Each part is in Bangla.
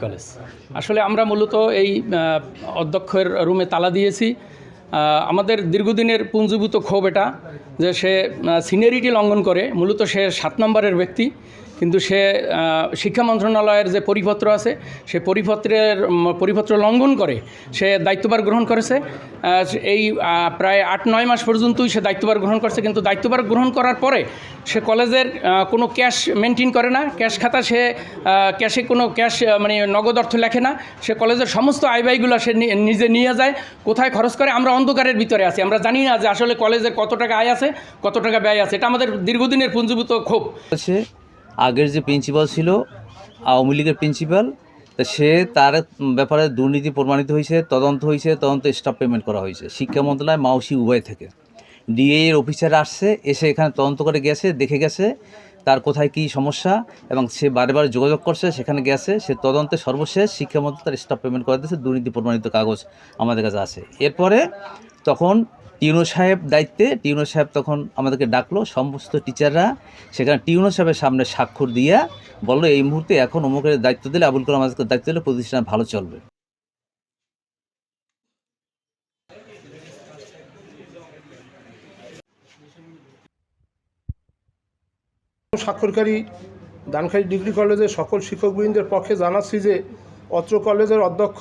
কলেজ আসলে আমরা মূলত এই অধ্যক্ষের রুমে তালা দিয়েছি। আমাদের দীর্ঘদিনের পুঞ্জীভূত ক্ষোভ এটা যে সে সিনিয়রিটি লঙ্ঘন করে। মূলত সে 7 নম্বরের ব্যক্তি, কিন্তু সে শিক্ষা মন্ত্রণালয়ের যে পরিপত্র আছে সে পরিপত্র লঙ্ঘন করে সে দায়িত্বভার গ্রহণ করেছে। এই প্রায় 8-9 মাস পর্যন্তই সে দায়িত্বভার গ্রহণ করছে, কিন্তু দায়িত্বভার গ্রহণ করার পরে সে কলেজের কোনো ক্যাশ মেনটেন করে না। ক্যাশ খাতা সে ক্যাশে কোনো ক্যাশ মানে নগদ অর্থ লেখে না। সে কলেজের সমস্ত আয় ব্যয়গুলো সে নিজে নিয়ে যায়, কোথায় খরচ করে। আমরা অন্ধকারের ভিতরে আছি, আমরা জানি না যে আসলে কলেজের কত টাকা আয় আছে, কত টাকা ব্যয় আছে। এটা আমাদের দীর্ঘদিনের পুঞ্জীভূত ক্ষোভ। আগের যে প্রিন্সিপাল ছিল আওয়ামী লীগের প্রিন্সিপাল, তা সে তার ব্যাপারে দুর্নীতি প্রমাণিত হয়েছে, তদন্ত স্টাফ পেমেন্ট করা হয়েছে শিক্ষা মন্ত্রণালয় মাউসি উভয় থেকে। ডিএ এর অফিসার আসছে, এসে এখানে তদন্ত করে গেছে, দেখে গেছে তার কোথায় কী সমস্যা, এবং সে বারে বারে যোগাযোগ করছে, সেখানে গেছে। সে তদন্তে সর্বশেষ শিক্ষা মন্ত্রণালয় তার স্টাফ পেমেন্ট করে দিয়েছে, দুর্নীতি প্রমাণিত কাগজ আমাদের কাছে আছে। এরপরে তখন টিউনো সাহেব দায়িত্বে, টিউনো সাহেব তখন আমাদেরকে ডাকলো, সমস্ত টিচাররা সেখানে টিউনো সাহেবের সামনে স্বাক্ষর দিয়া বললো এই মুহূর্তে এখন অমুকের দায়িত্ব দিলে, আবুল কালাম আজাদকে দায়িত্ব দিলে প্রতিষ্ঠান ভালো চলবে। স্বাক্ষরকারী দানখালী ডিগ্রি কলেজের সকল শিক্ষকবৃন্দের পক্ষে জানাচ্ছি যে অত্র কলেজের অধ্যক্ষ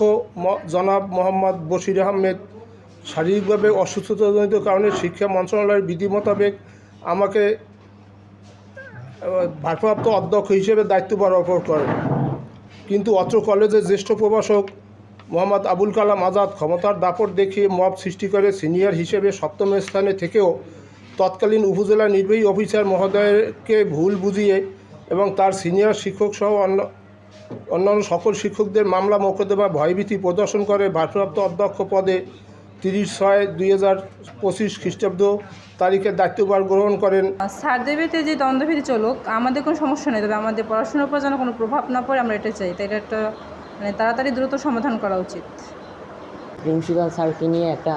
জনাব মোহাম্মদ বশির আহমেদ শারীরিকভাবে অসুস্থতাজনিত কারণে শিক্ষা মন্ত্রণালয়ের বিধি মোতাবেক আমাকে ভারপ্রাপ্ত অধ্যক্ষ হিসেবে দায়িত্বভার অর্পণ করেন। কিন্তু অত্র কলেজের জ্যেষ্ঠ প্রভাষক মোহাম্মদ আবুল কালাম আজাদ ক্ষমতার দাপট দেখিয়ে মব সৃষ্টি করে সিনিয়র হিসেবে 7ম স্থানে থেকেও তৎকালীন উপজেলা নির্বাহী অফিসার মহোদয়কে ভুল বুঝিয়ে এবং তার সিনিয়র শিক্ষক সহ অন্যান্য সকল শিক্ষকদের মামলা মোকদ্দমা ভয়ভীতি প্রদর্শন করে ভারপ্রাপ্ত অধ্যক্ষ পদে 30/6/2025 খ্রিস্টাব্দ তারিখে দায়িত্বভার গ্রহণ করেন। স্যারদেরতে যে দ্বন্দ্বভীতি চলুক, আমাদের কোনো সমস্যা নেই, তবে আমাদের পড়াশোনার উপর যেন কোনো প্রভাব না পড়ে আমরা এটা চাই। তাই এটা একটা তাড়াতাড়ি দ্রুত সমাধান করা উচিত। প্রিন্সিপাল স্যারকে নিয়ে একটা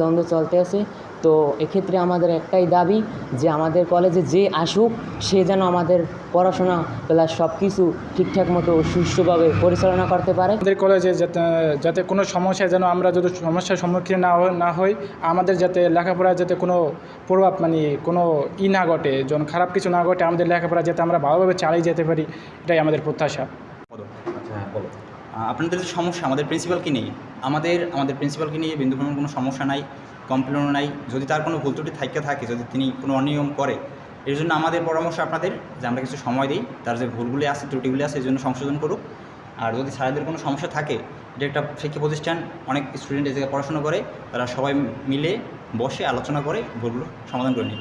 দ্বন্দ্ব চলতে আছে। তো এক্ষেত্রে আমাদের একটাই দাবি যে আমাদের কলেজে যে আসুক সে যেন আমাদের পড়াশোনা প্লাস সব কিছু ঠিকঠাক মতো সুষ্ঠুভাবে পরিচালনা করতে পারে। আমাদের কলেজে যাতে কোনো সমস্যায় যেন আমরা যদি সমস্যার সম্মুখীন না হই, আমাদের যাতে লেখাপড়ায় যাতে কোনো প্রভাব কোনো না ঘটে, যেন খারাপ কিছু না ঘটে, আমাদের লেখাপড়া যাতে আমরা ভালোভাবে চালিয়ে যেতে পারি, এটাই আমাদের প্রত্যাশা। আচ্ছা, বলো আপনাদের যে সমস্যা আমাদের প্রিন্সিপালকে নিয়ে, আমাদের প্রিন্সিপালকে নিয়ে বিন্দু পরিমাণ কোনো সমস্যা নাই, কমপ্লেনও নাই। যদি তার কোনো ভুল ত্রুটি থাকে, যদি তিনি কোনো অনিয়ম করে, এর জন্য আমাদের পরামর্শ আপনাদের যে আমরা কিছু সময় দিই, তার যে ভুলগুলি আছে, ত্রুটিগুলি আছে, এই জন্য সংশোধন করুক। আর যদি স্যারদের কোনো সমস্যা থাকে, এটা একটা শিক্ষা প্রতিষ্ঠান, অনেক স্টুডেন্ট এই জায়গায় পড়াশোনা করে, তারা সবাই মিলে বসে আলোচনা করে ভুলগুলো সমাধান করে নিই।